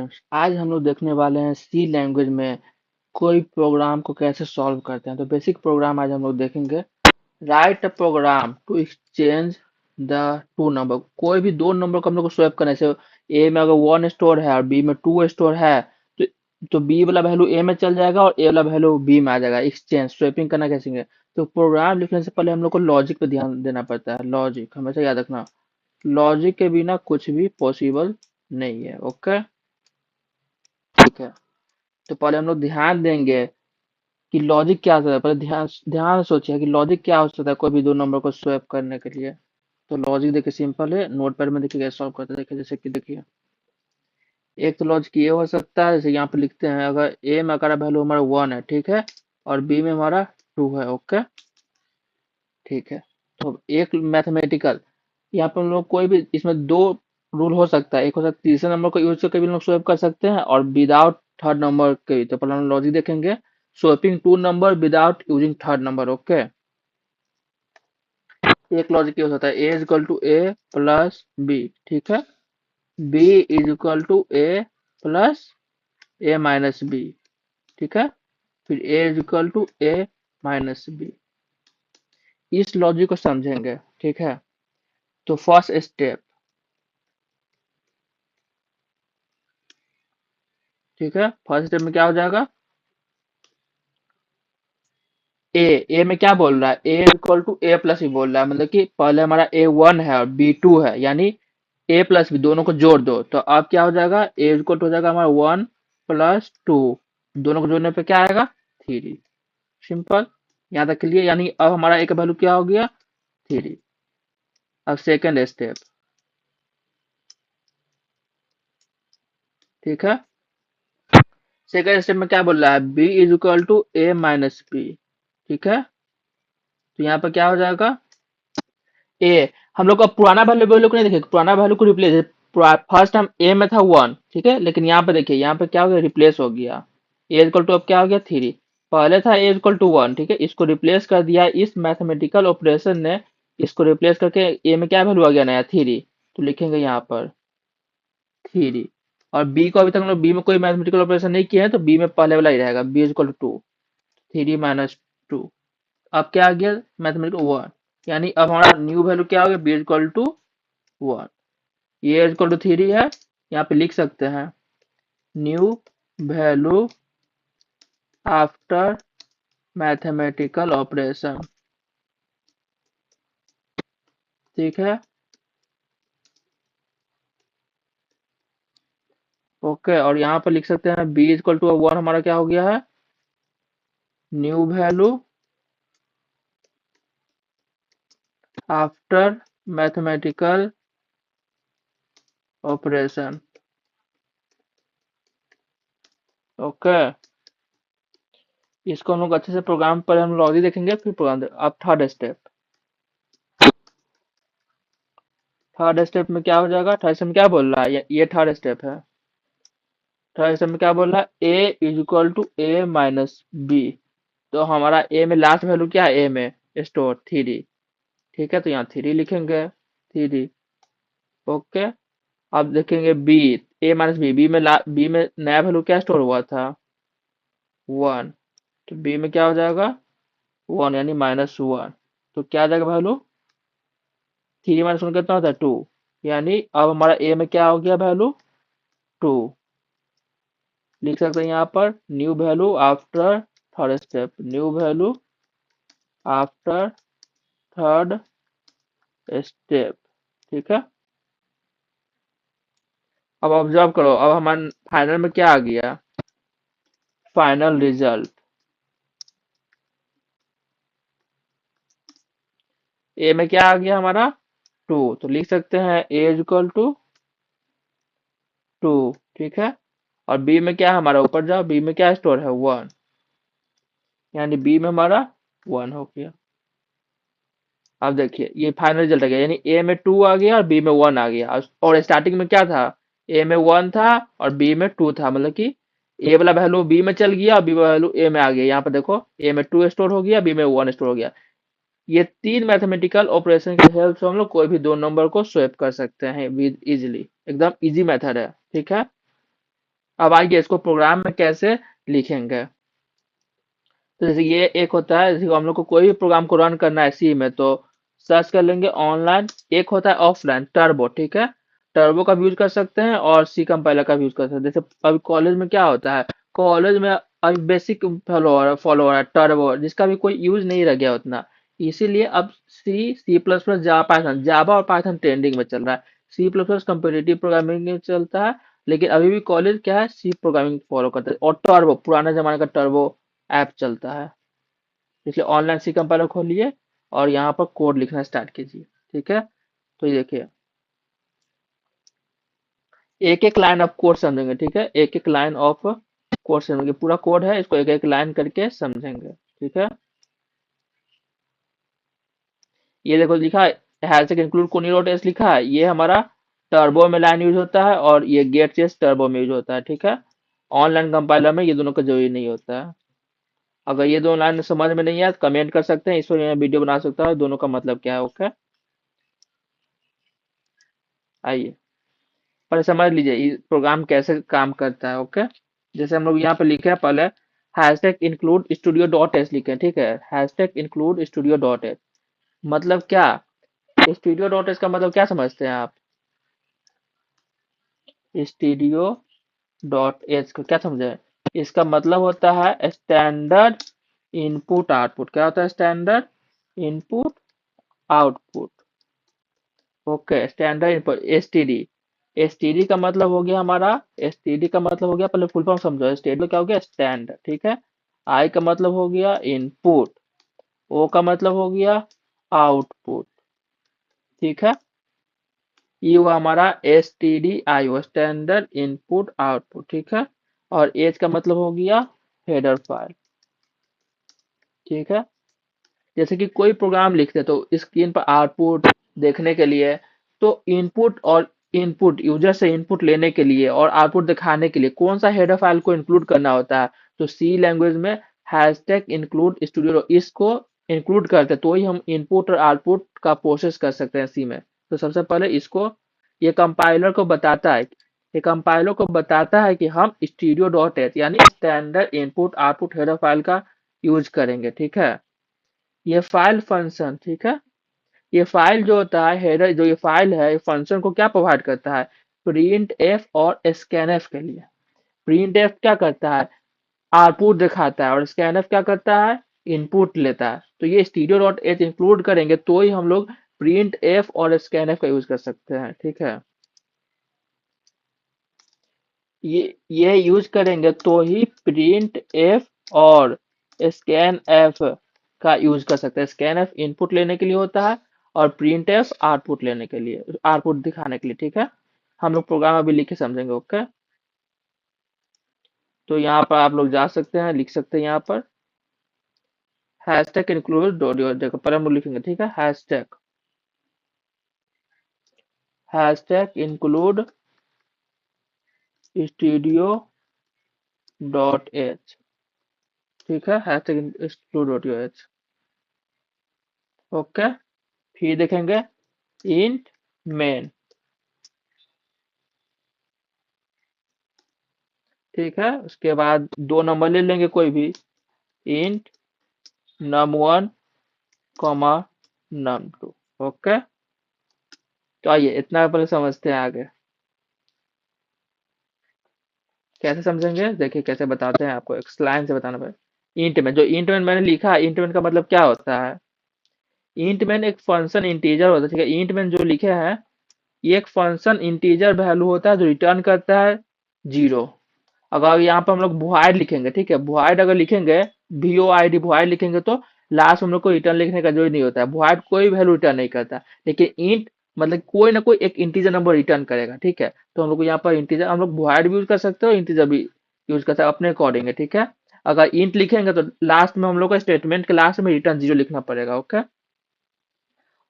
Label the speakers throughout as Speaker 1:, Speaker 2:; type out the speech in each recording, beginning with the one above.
Speaker 1: Students, आज हम लोग देखने वाले हैं सी लैंग्वेज में कोई प्रोग्राम को कैसे सॉल्व करते हैं। तो बेसिक प्रोग्राम आज हम लोग देखेंगे। Write a program to exchange the two number. कोई भी दो नंबर को हम लोग को स्वैप करने से ए में अगर वन स्टोर है और बी में टू स्टोर है तो बी वाला वैल्यू ए में चल जाएगा और ए वाला वैल्यू बी में आ जाएगा। एक्सचेंज स्वैपिंग करना कैसे है? तो प्रोग्राम लिखने से पहले हम लोग को लॉजिक पे ध्यान देना पड़ता है। लॉजिक हमेशा याद रखना, लॉजिक के बिना कुछ भी पॉसिबल नहीं है। ओके, ठीक है। तो पहले हम लोग ध्यान देंगे कि लॉजिक क्या होता है। पहले ध्यान ध्यान से सोचिए कि लॉजिक क्या हो सकता है कोई भी दो नंबर को स्वैप करने के लिए। तो लॉजिक देखिए सिंपल है, नोट पैड में देखिए कैसे सॉल्व करते हैं। देखिए जैसे कि देखिए, एक तो लॉजिक ये हो सकता है, जैसे यहाँ पे लिखते हैं, अगर ए में अगर वैल्यू हमारा वन है, ठीक है, और बी में हमारा टू है। ओके, ठीक है। तो एक मैथमेटिकल, यहाँ पे हम लोग कोई भी इसमें दो रूल हो सकता है। एक हो सकता है तीसरे नंबर को यूज करके भी हम लोग स्वैप कर सकते हैं और विदाउट थर्ड नंबर के भी। तो पहले हम लॉजिक देखेंगे, swapping two number without using third number. Okay, एक लॉजिक ये हो सकता है A is equal to A plus B, ठीक है, B is equal to A plus A minus B, ठीक है, फिर A is equal to A minus B. इस लॉजिक को समझेंगे, ठीक है। तो फर्स्ट स्टेप, ठीक है, फर्स्ट स्टेप में क्या हो जाएगा, ए में क्या बोल रहा है, A equal to A plus B बोल रहा है। मतलब कि पहले हमारा ए वन है और बी टू है, यानी ए प्लस बी दोनों को जोड़ दो। तो अब क्या हो जाएगा, ए इक्वल टू हो जाएगा हमारा वन प्लस टू, दोनों को जोड़ने पे क्या आएगा, थ्री। सिंपल, यहाँ तक क्लियर। यानी अब हमारा ए का वैल्यू क्या हो गया, थ्री। अब सेकेंड स्टेप, ठीक है, सेकेंड स्टेप में क्या बोल रहा है, B is equal to A minus B, ठीक है। तो यहाँ पर क्या हो जाएगा, ए, हम लोग का पुराना वैल्यू वैल्यू को नहीं देखे, पुराना वैल्यू को रिप्लेस, फर्स्ट टाइम ए में था वन, ठीक है, लेकिन यहाँ पे देखिए, यहाँ पे क्या हो गया, रिप्लेस हो गया। ए इक्वल टू अब क्या हो गया, थ्री। पहले था ए इक्वल टू वन, ठीक है, इसको रिप्लेस कर दिया इस मैथमेटिकल ऑपरेशन ने। इसको रिप्लेस करके ए में क्या वैल्यू आ गया नया, थ्री। तो लिखेंगे यहाँ पर थ्री। और बी को अभी तक हम लोग बी में कोई मैथमेटिकल ऑपरेशन नहीं किया है, तो बी में पहले वाला ही रहेगा, B equal to two, three minus two. अब क्या आ गया, मैथमेटिकल वन। यानी अब हमारा न्यू वैल्यू क्या हो गया, बी इक्वल टू वन। ये इक्वल टू थ्री है, यहाँ पे लिख सकते हैं new value after mathematical operation, ठीक है। ओके, और यहाँ पर लिख सकते हैं बी इक्वल टू वन, हमारा क्या हो गया है, new value after mathematical operation. Okay, इसको हम लोग अच्छे से प्रोग्राम पर हम लॉजिक देखेंगे, फिर प्रोग्राम अब थर्ड स्टेप, थर्ड स्टेप में क्या हो जाएगा, थर्ड स्टेप में क्या बोल रहा है, ये थर्ड स्टेप है। थर्ड स्टेप में क्या बोल रहा है, A is equal to A minus B. तो हमारा ए में लास्ट वैल्यू क्या है, ए में स्टोर थ्री, ठीक है, तो यहाँ थ्री लिखेंगे, थ्री। ओके, अब देखेंगे बी, ए माइनस बी, बी में नया वैल्यू क्या स्टोर हुआ था, वन। तो बी में क्या हो जाएगा, वन, यानी माइनस वन। तो क्या आ जाएगा वैल्यू, थ्री माइनस वन कितना होता है, टू। यानी अब हमारा ए में क्या हो गया वैल्यू, टू। लिख सकते हैं यहाँ पर new value after third step, new value after third step, ठीक है। अब ऑब्जर्व करो, अब हमारे फाइनल में क्या आ गया, फाइनल रिजल्ट। ए में क्या आ गया हमारा, टू। तो लिख सकते हैं ए इज इक्वल टू टू, ठीक है। और बी में क्या है हमारा, ऊपर जाओ, बी में क्या स्टोर है, वन। यानी बी में हमारा वन हो गया। अब देखिए ये फाइनल रिजल्ट आ गया, यानी ए में टू आ गया और बी में वन आ गया। और स्टार्टिंग में क्या था, ए में वन था और बी में टू था। मतलब कि ए वाला वैल्यू बी में चल गया और बी वाला वैल्यू ए में आ गया। यहाँ पर देखो, ए में टू स्टोर हो गया, बी में वन स्टोर हो गया। ये तीन मैथमेटिकल ऑपरेशन की हेल्प से हम लोग कोई भी दो नंबर को स्वैप कर सकते हैं विद इजिली। एकदम इजी मेथड है, ठीक है। अब आइए इसको प्रोग्राम में कैसे लिखेंगे। तो जैसे ये एक होता है, जैसे हम लोग को कोई भी प्रोग्राम को रन करना है सी में, तो सर्च कर लेंगे ऑनलाइन। एक होता है ऑफलाइन टर्बो, ठीक है, टर्बो का भी यूज कर सकते हैं और सी कंपाइलर का भी यूज कर सकते हैं। जैसे अभी कॉलेज में क्या होता है, कॉलेज में अभी बेसिक फॉलो हो रहा है टर्बो, जिसका भी कोई यूज नहीं रह गया उतना। इसीलिए अब C plus plus, Java Python, Java और पाइथन ट्रेंडिंग में चल रहा है। C plus plus competitive programming में चलता है, लेकिन अभी भी कॉलेज क्या है, सी प्रोग्रामिंग फॉलो करता है। और टर्बो, पुराने जमाने का टर्बो ऐप चलता है। इसलिए ऑनलाइन सी कंपाइलर खोलिए और यहाँ पर कोड लिखना स्टार्ट कीजिए। ठीक है, तो ये देखिए, एक एक लाइन ऑफ कोड समझेंगे। ठीक है, एक एक लाइन ऑफ कोड समझेंगे। पूरा कोड है, इसको एक एक लाइन करके समझेंगे। ठीक है, ये देखो लिखा है हैश टैग इंक्लूड कोनी डॉट एस लिखा है, ये हमारा टर्बो में लाइन यूज होता है और ये गेट चेस टर्बो में यूज होता है। ठीक है, ऑनलाइन कंपाइलर में ये दोनों का जरूरी नहीं होता है। अगर ये दोनों लाइन समझ में नहीं आया तो कमेंट कर सकते हैं, इस पर मैं वीडियो बना सकता हूँ दोनों का मतलब क्या है। ओके, आइए पहले समझ लीजिए ये प्रोग्राम कैसे काम करता है। ओके, जैसे हम लोग यहाँ पे लिखे हैं, पहले hash tag include studio dot H लिखे हैं। ठीक है, hash tag include studio dot H मतलब क्या, स्टूडियो डॉट एच का मतलब क्या समझते हैं आप, स्टूडियो डॉट एच को क्या समझे, इसका मतलब होता है स्टैंडर्ड इनपुट आउटपुट। क्या होता है standard input output. Okay, standard input STD. STD का मतलब हो गया हमारा, एसटीडी का मतलब हो गया, पहले फुल फॉर्म समझो, एसटीडी क्या हो गया स्टैंडर्ड। ठीक है, आई का मतलब हो गया इनपुट, ओ का मतलब हो गया आउटपुट। ठीक है, ये हुआ हमारा S T D I O, standard input output. ठीक है, और एज का मतलब हो गया हेडर फाइल। ठीक है, जैसे कि कोई प्रोग्राम लिखते हैं तो स्क्रीन पर आउटपुट देखने के लिए, तो इनपुट और इनपुट यूजर से इनपुट लेने के लिए और आउटपुट दिखाने के लिए कौन सा हेडर फाइल को इंक्लूड करना होता है, तो सी लैंग्वेज में हैशटैग इंक्लूड स्टूडियो, इसको इंक्लूड करते हैं तो ही हम इनपुट और आउटपुट का प्रोसेस कर सकते हैं सी में। तो सबसे पहले इसको, ये कंपाइलर को बताता है, ये कंपाइलर को बताता है कि हम स्टूडियो डॉट एच यानी standard input output header file का यूज करेंगे। ठीक है, ये फाइल फंक्शन, ठीक है, ये फाइल जो होता है हेडर, जो ये फाइल है, ये फंक्शन को क्या प्रोवाइड करता है, प्रिंट एफ और स्कैन एफ के लिए। प्रिंट एफ क्या करता है, आउटपुट दिखाता है, और स्कैन एफ क्या करता है, इनपुट लेता है। तो ये स्टीरियो डॉट एच इंक्लूड करेंगे तो ही हम लोग प्रिंट एफ और स्कैन एफ का यूज कर सकते हैं। ठीक है, ये यूज करेंगे तो ही प्रिंट एफ और स्कैन एफ का यूज कर सकते हैं। स्कैन एफ इनपुट लेने के लिए होता है और प्रिंट एफ आउटपुट लेने के लिए, आउटपुट दिखाने के लिए। ठीक है, हम लोग प्रोग्राम अभी लिख के समझेंगे। ओके, तो यहाँ पर आप लोग जा सकते हैं, लिख सकते हैं यहाँ पर हैशटैग इंक्लूड देखो पहले हम लोग लिखेंगे। ठीक है, hashtag include studio dot H. ठीक है, hashtag include dot H. Okay, फिर देखेंगे इंट मेन। ठीक है, उसके बाद दो नंबर ले लेंगे कोई भी, int num1 comma num2। Okay, तो आइए इतना पहले समझते हैं आगे कैसे समझेंगे। देखिए कैसे बताते हैं आपको, एक लाइन से बताना पड़ेगा। इंट में, जो इंट में मैंने लिखा है, इंट में का मतलब क्या होता है, इंट में एक फंक्शन इंटीजर होता है। ठीक है, इंट में जो लिखे हैं, ये एक फंक्शन इंटीजर वैल्यू होता है जो रिटर्न करता है जीरो। अगर यहाँ पर हम लोग void लिखेंगे, ठीक है, void अगर लिखेंगे, void void लिखेंगे तो लास्ट हम लोग को रिटर्न लिखने का जरूरत नहीं होता है। void कोई वैल्यू रिटर्न नहीं करता, लेकिन इंट मतलब कोई ना कोई एक इंटीजर नंबर रिटर्न करेगा। ठीक है, तो हम लोग को यहाँ पर इंटीजर, हम लोग void भी यूज कर सकते हो, इंटीजर भी यूज कर सकते हैं अपने अकॉर्डिंग है। ठीक है, अगर इंट लिखेंगे तो लास्ट में हम लोग को स्टेटमेंट के लास्ट में रिटर्न जीरो लिखना पड़ेगा। ओके,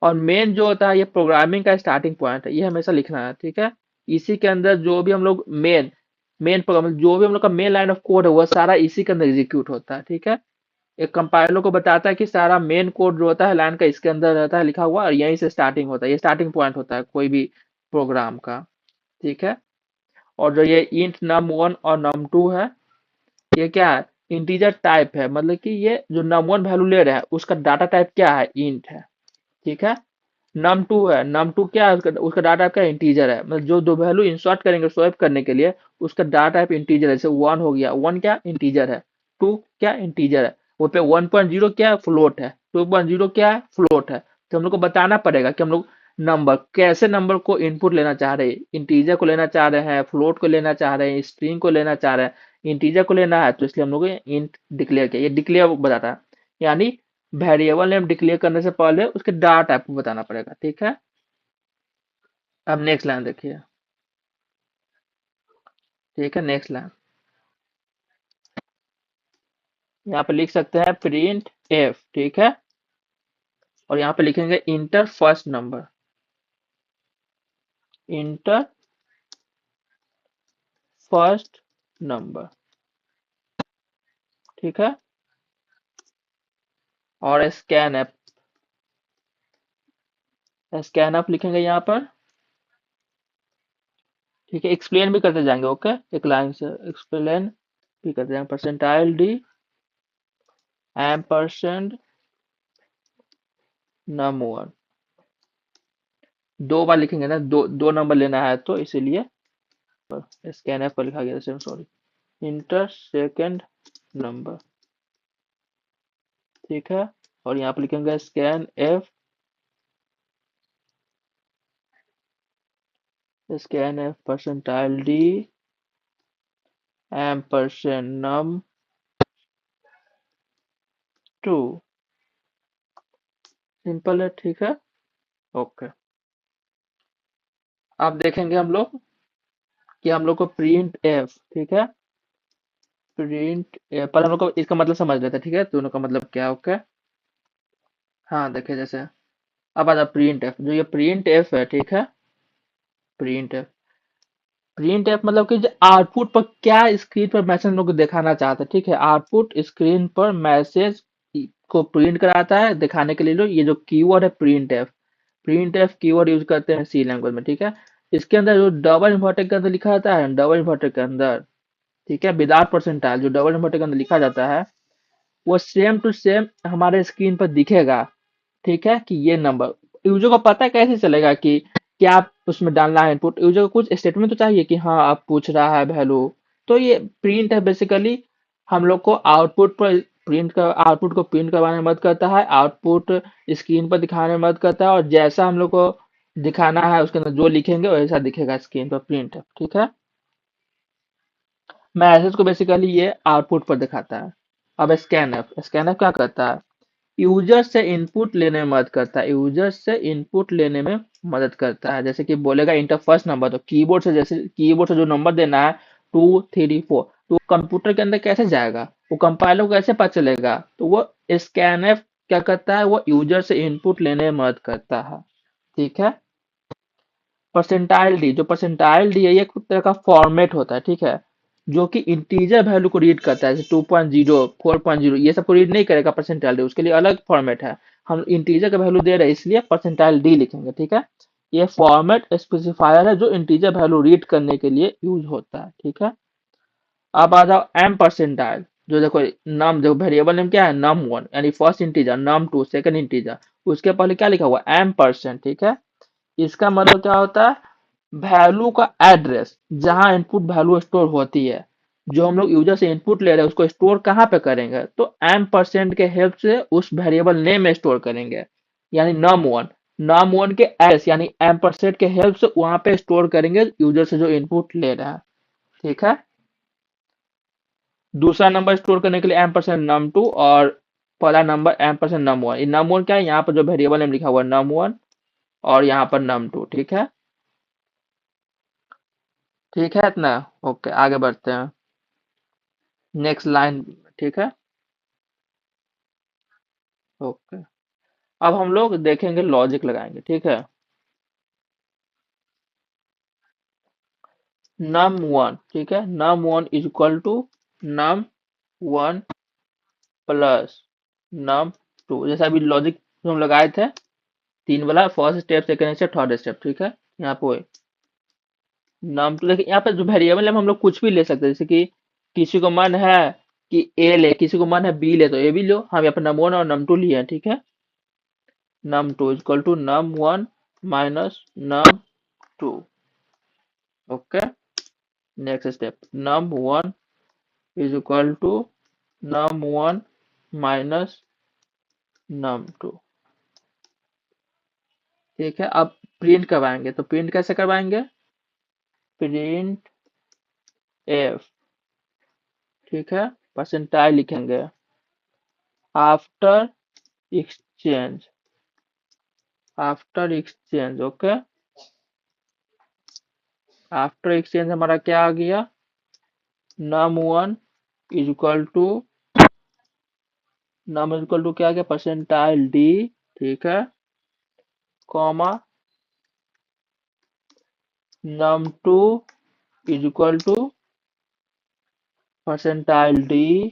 Speaker 1: और मेन जो होता है ये प्रोग्रामिंग का स्टार्टिंग पॉइंट है, ये हमेशा लिखना है। ठीक है, इसी के अंदर जो भी हम लोग मेन प्रोग्राम, जो भी हम लोग का मेन लाइन ऑफ कोड है वो सारा इसी के अंदर एग्जीक्यूट होता है। ठीक है, एक कंपाइलर को बताता है कि सारा मेन कोड जो होता है लाइन का इसके अंदर रहता है लिखा हुआ, और यहीं से स्टार्टिंग होता है, ये स्टार्टिंग पॉइंट होता है कोई भी प्रोग्राम का। ठीक है, और जो ये इंट num1 और num2 है, ये क्या है, इंटीजर टाइप है, मतलब कि ये जो num1 वैल्यू ले रहा है उसका डाटा टाइप क्या है, इंट है। ठीक है। num2 है, num2 क्या है, उसका उसका डाटा टाइप क्या है, इंटीजर है, मतलब जो दो वैल्यू इंसर्ट करेंगे स्वैप करने के लिए उसका डाटा टाइप इंटीजर है। जैसे 1 हो गया, 1 क्या इंटीजर है, 2 क्या इंटीजर है, वो पे 1.0 क्या फ्लोट है, 2.0 क्या है फ्लोट है। तो हम लोग को बताना पड़ेगा कि हम लोग नंबर कैसे, नंबर को इनपुट लेना चाह रहे हैं, इंटीजर को लेना चाह रहे हैं, फ्लोट को लेना चाह रहे हैं, स्ट्रिंग को लेना चाह रहे हैं। इंटीजर को लेना है तो इसलिए हम लोग इंट डिक्लेयर किया, ये डिक्लेयर बताता है, यानी वेरिएबल नेम डिक्लेयर करने से पहले उसके डाटा टाइप को बताना पड़ेगा। ठीक है। अब नेक्स्ट लाइन देखिए। ठीक है, नेक्स्ट लाइन यहाँ पे लिख सकते हैं प्रिंट एफ। ठीक है। और यहाँ पे लिखेंगे inter first number, inter first number. ठीक है। और स्कैन अप लिखेंगे यहाँ पर। ठीक है, एक्सप्लेन भी करते जाएंगे। ओके, एक लाइन से एक्सप्लेन भी करते जाएंगे। Percentile D M percent num one, दो बार लिखेंगे ना, दो दो नंबर लेना है तो इसीलिए स्कैन एफ पर लिखा गया, सॉरी, इंटर सेकेंड नंबर। ठीक है। और यहाँ पे लिखेंगे scanf, scanf percentile D M percent num two. Simple है। ठीक है। ओके। अब देखेंगे हम लोग कि हम लोग को प्रिंट एफ। ठीक है, प्रिंट एफ पर हम लोग को इसका मतलब समझ लेते हैं। ठीक है, दोनों का मतलब क्या है। ओके। हाँ देखिए, जैसे अब आता प्रिंट एफ, जो ये प्रिंट एफ है। ठीक है, प्रिंट एफ, प्रिंट एफ मतलब कि जो आउटपुट पर क्या स्क्रीन पर मैसेज हम लोग को दिखाना चाहते हैं। ठीक है, आउटपुट स्क्रीन पर मैसेज को प्रिंट कराता है दिखाने के लिए। लो ये जो कीवर्ड है print F, print F keyword use करते हैं सी लैंग्वेज में। ठीक है, इसके अंदर जो डबल इन्वर्टेड के अंदर लिखा जाता है, डबल इन्वर्टेड के अंदर, ठीक है, विदाउट परसेंटाइल जो डबल इन्वर्टेड के अंदर लिखा जाता है वो सेम टू सेम हमारे स्क्रीन पर दिखेगा। ठीक है, कि ये नंबर, यूजर को पता कैसे चलेगा कि क्या उसमें डालना है इनपुट। यूजर को कुछ स्टेटमेंट तो चाहिए कि हाँ आप पूछ रहा है वैल्यू। तो ये प्रिंट है बेसिकली हम लोग को आउटपुट पर प्रिंट कर, आउटपुट को प्रिंट करवाने में मदद करता है, आउटपुट स्क्रीन पर दिखाने में मदद करता है, और जैसा हम लोग को दिखाना है उसके अंदर जो लिखेंगे वैसा दिखेगा स्क्रीन पर, प्रिंट है। ठीक है, मैसेज को बेसिकली ये आउटपुट पर दिखाता है। अब स्कैनफ, स्कैनफ क्या करता है, यूजर से इनपुट लेने में मदद करता है, यूजर से इनपुट लेने में मदद करता है। जैसे कि बोलेगा इंटर फर्स्ट नंबर, तो कीबोर्ड से, जैसे कीबोर्ड से जो नंबर देना है 2 3 4, तो कंप्यूटर के अंदर कैसे जाएगा, वो कंपाइलर को कैसे पता चलेगा, तो वो स्कैनफ क्या करता है, वो यूजर से इनपुट लेने में मदद करता है। ठीक है। परसेंटाइल डी, जो परसेंटाइल डी है ये एक तरह का फॉर्मेट होता है। ठीक है, जो कि इंटीजर वैल्यू को रीड करता है, जैसे 2.0 4.0 ये सब को रीड नहीं करेगा परसेंटाइल डी, उसके लिए अलग फॉर्मेट है। हम इंटीजर का वैल्यू दे रहे हैं इसलिए परसेंटाइल डी लिखेंगे। ठीक है, ये फॉर्मेट स्पेसिफायर है जो इंटीजर वैल्यू रीड करने के लिए यूज होता है। ठीक है। अब आ जाओ एम परसेंटाइल, जो देखो नाम, देखो वेरिएबल नेम क्या है, नम वन, यानी first integer, num two second integer, उसके पहले क्या लिखा हुआ एम परसेंट। ठीक है, इसका मतलब क्या होता है, वैल्यू का एड्रेस जहां इनपुट वैल्यू स्टोर होती है, जो हम लोग यूजर से इनपुट ले रहे हैं उसको स्टोर कहाँ पे करेंगे, तो एम परसेंट के हेल्प से उस वेरिएबल नेम में स्टोर करेंगे, यानी नम वन, नम वन के एड्रेस यानी एम परसेंट के हेल्प से वहां पे स्टोर करेंगे यूजर से जो इनपुट ले रहा है। ठीक है, दूसरा नंबर स्टोर करने के लिए एम परसेंट नम टू, और पहला number M percent num one. ये नम वन क्या है, यहाँ पर जो वेरिएबल नेम लिखा हुआ है नम वन, और यहाँ पर नम टू। ठीक है, ठीक है इतना। ओके, आगे बढ़ते हैं नेक्स्ट लाइन। ठीक है। ओके, अब हम लोग देखेंगे लॉजिक लगाएंगे। ठीक है, नम वन, ठीक है, num one is equal to num one plus num two, जैसा अभी लॉजिक हम लगाए थे, तीन वाला, first step second step third step. ठीक है, यहाँ पे नम टू, देखिए यहाँ पे जो वेरिएबल है हम लोग कुछ भी ले सकते हैं, जैसे कि किसी को मन है कि ए ले, किसी को मन है बी ले, तो ए भी लो। हम यहाँ पे नम वन और नम टू लिए हैं, ठीक है। Num two equal to num one minus num two. Okay, next step, num one is equal to num one minus num two. ठीक है, अब प्रिंट करवाएंगे, तो प्रिंट कैसे करवाएंगे? प्रिंट एफ, ठीक है, परसेंटाइल लिखेंगे after exchange, after exchange. Okay, after exchange हमारा क्या आ गया? Num one is equal to, num is equal to क्या आ गया? परसेंटाइल डी, ठीक है, comma num two is equal to percentile D,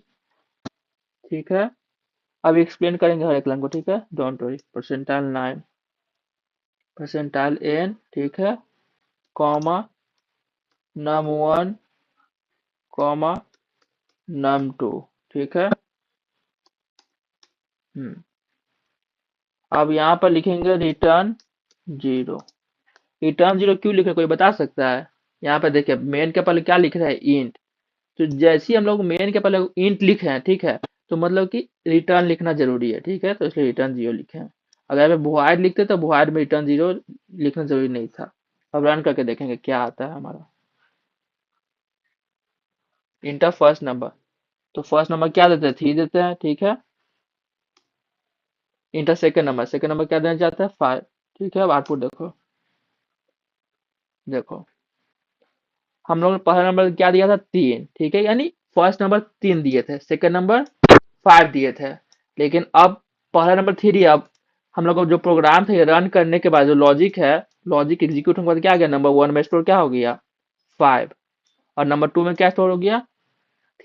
Speaker 1: ठीक है। अब एक्सप्लेन करेंगे हर एक लाइन को, ठीक है, don't worry. Percentile nine, percentile N, ठीक है, comma num one, comma num two, ठीक है। अब यहाँ पर लिखेंगे रिटर्न जीरो। रिटर्न जीरो क्यों लिख रहे हैं, कोई बता सकता है? यहाँ पे देखिए मेन के पहले क्या लिख रहा है? इंट। तो जैसे ही हम लोग मेन के पहले इंट लिखे हैं, ठीक है, तो मतलब कि रिटर्न लिखना जरूरी है, ठीक है, तो इसलिए रिटर्न जीरो लिखे हैं। अगर हमें void लिखते तो void में रिटर्न जीरो लिखना जरूरी नहीं था। अब रन करके देखेंगे क्या आता है हमारा। इंटर फर्स्ट नंबर, तो फर्स्ट नंबर क्या देते हैं? 3 देते हैं, ठीक है। Inter second number, second number क्या देना चाहते हैं? 5, ठीक है। अब आउटपुट देखो, देखो हम लोग ने पहला नंबर क्या दिया था? 3, ठीक है, यानी फर्स्ट नंबर 3 दिए थे, सेकंड नंबर 5 दिए थे। लेकिन अब पहला नंबर 3, अब हम लोग को जो प्रोग्राम था ये रन करने के बाद जो लॉजिक है, लॉजिक एग्जीक्यूट होने के बाद क्या आ गया? नंबर 1 में स्टोर क्या हो गया? 5, और नंबर 2 में क्या स्टोर हो गया?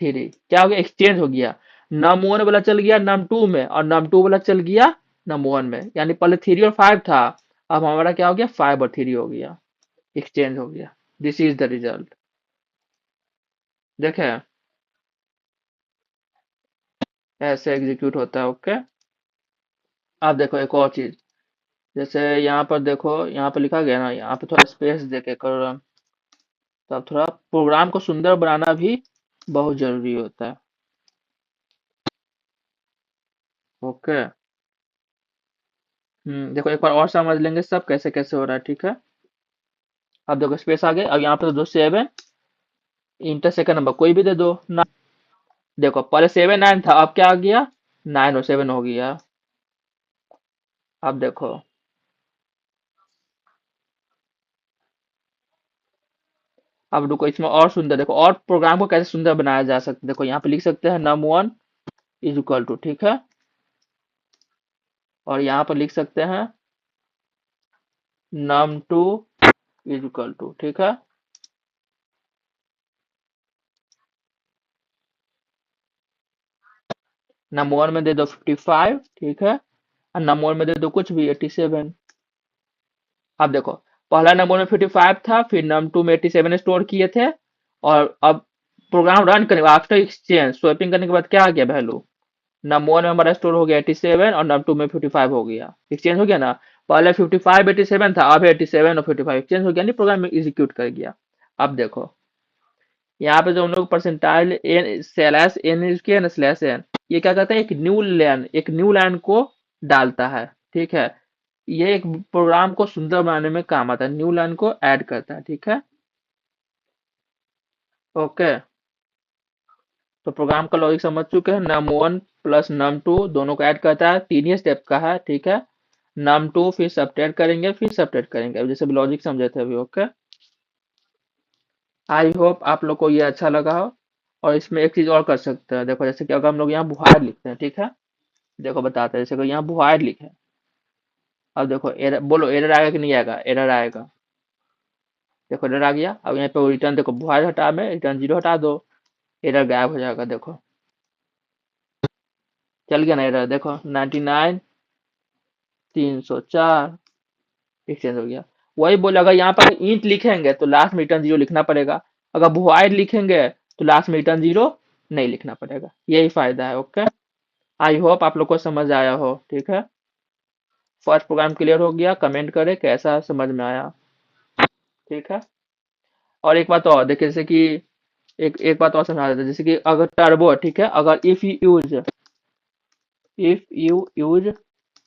Speaker 1: 3। क्या हो गया? एक्सचेंज हो गया। नम 1 वाला चल गया नम 2 में, और नम 2 वाला चल गया नम 1 में, यानी पहले 3 और 5 था, अब हमारा क्या हो गया? 5 और 3 हो गया, एक्सचेंज हो गया। This is the result. देखे, ऐसे एग्जीक्यूट होता है। ओके, अब देखो एक और चीज, जैसे यहाँ पर देखो, यहाँ पर लिखा गया ना, यहाँ पे थोड़ा स्पेस देके करो, तो अब थोड़ा प्रोग्राम को सुंदर बनाना भी बहुत जरूरी होता है। ओके, देखो एक बार और समझ लेंगे सब कैसे कैसे हो रहा है, ठीक है। अब देखो स्पेस आ गया, अब यहाँ पे दो 7, इंटर सेकंड नंबर कोई भी दे दो ना। देखो पहले 7 9 था, अब क्या आ गया? 9 और 7 हो गया। अब देखो, अब रुको इसमें और सुंदर देखो, और प्रोग्राम को कैसे सुंदर बनाया जा सकता है। देखो यहाँ पे लिख सकते हैं num one is equal to, ठीक है, और यहाँ पर लिख सकते हैं num two is equal to, ठीक है। नंबर 1 में दे दो 55, ठीक है, और नंबर 1 में दे दो कुछ भी 87। अब देखो पहला नंबर में 55 था, फिर नम 2 में 87 स्टोर किए थे, और अब प्रोग्राम रन करने आफ्टर एक्सचेंज स्वैपिंग करने के बाद क्या आ गया वैल्यू? नंबर 1 में हमारा स्टोर हो गया 87, और नंबर 2 में 55 हो गया, एक्सचेंज हो गया ना। पहले 55 87 था, अब 87 और 55 एक्सचेंज हो गया, नहीं प्रोग्राम एग्जीक्यूट कर गया। अब देखो यहाँ पे जो हम लोग percentile N slash N use किया ना, स्लैश एन, ये क्या करता है? एक न्यू लाइन को डालता है, ठीक है। ये एक प्रोग्राम को सुंदर बनाने में काम आता है, न्यू लाइन को ऐड करता है, ठीक है। ओके, तो प्रोग्राम का लॉजिक समझ चुके हैं। Num one plus num two दोनों को ऐड करता है, 3 ही स्टेप का है, ठीक है। नम टू फिर सबट्रैक्ट करेंगे, फिर सबट्रैक्ट करेंगे, अब जैसे लॉजिक समझे थे अभी। ओके, आई होप आप लोग को ये अच्छा लगा हो। और इसमें एक चीज और कर सकते हैं, देखो जैसे कि अगर हम लोग यहाँ बुहार लिखते हैं, ठीक है, देखो बताते हैं, जैसे कि यहाँ बुहार लिखे, अब देखो एरर, बोलो एरर आएगा कि नहीं आएगा? एरर आएगा। देखो एरर आ गया। अब यहाँ पे रिटर्न देखो, बुहार हटा में रिटर्न जीरो हटा दो, एरर गायब हो जाएगा। देखो चल गया ना एरर, देखो 99 304 एक्सचेंज हो गया। वही बोले, अगर यहाँ पर इंट लिखेंगे तो लास्ट में रिटर्न जीरो लिखना पड़ेगा, अगर void लिखेंगे तो लास्ट में रिटर्न जीरो नहीं लिखना पड़ेगा। यही फायदा है। ओके, आई होप आप लोग को समझ आया हो। ठीक है, फर्स्ट प्रोग्राम क्लियर हो गया, कमेंट करें कैसा समझ में आया। ठीक है, और एक बात और देखिए, जैसे कि एक बात और समझा देते हैं, जैसे कि अगर टर्बो, ठीक है, अगर if you use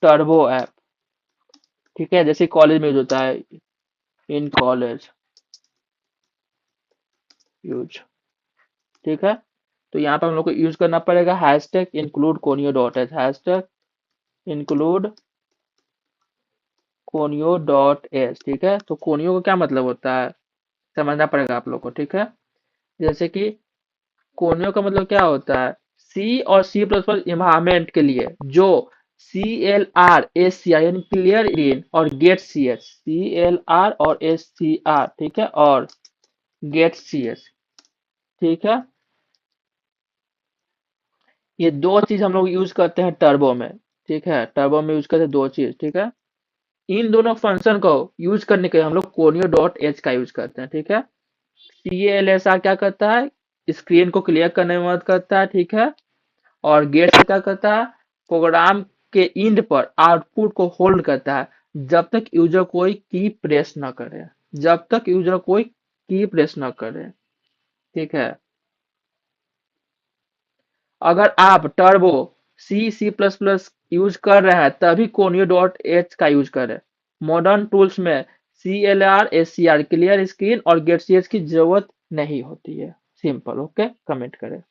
Speaker 1: turbo app, ठीक है, जैसे कॉलेज में यूज होता है, इन कॉलेज यूज, ठीक है, तो यहाँ पर हम लोग को यूज करना पड़ेगा hashtag include conio dot H, hashtag include conio dot H. ठीक है, तो कोनियो का क्या मतलब होता है समझना पड़ेगा आप लोग को। ठीक है, जैसे कि कोनियो का मतलब क्या होता है, सी और सी प्लस प्लस इन्वायरमेंट के लिए जो CLR SCR यानी क्लियर इन और गेट CS, CLR और SCR, ठीक है, और गेट CS, ठीक है, ये दो चीज हम लोग यूज करते हैं टर्बो में। ठीक है, टर्बो में यूज करते हैं दो चीज। ठीक है, इन दोनों फंक्शन को यूज करने के लिए हम लोग कोनियो डॉट एच का यूज करते हैं। ठीक है, CLSR क्या करता है, स्क्रीन को क्लियर करने में मदद करता है। ठीक है, और गेट से क्या करता है, प्रोग्राम के इंड पर आउटपुट को होल्ड करता है जब तक यूजर कोई की प्रेस ना करे, जब तक यूजर कोई की प्रेस ना करे। ठीक है, अगर आप टर्बो C++ यूज कर रहे हैं तभी कोनियो डॉट एच का यूज करें। मॉडर्न टूल्स में CLR SCR क्लियर स्क्रीन और गेट सीएस की जरूरत नहीं होती है। सिंपल। ओके, कमेंट करें।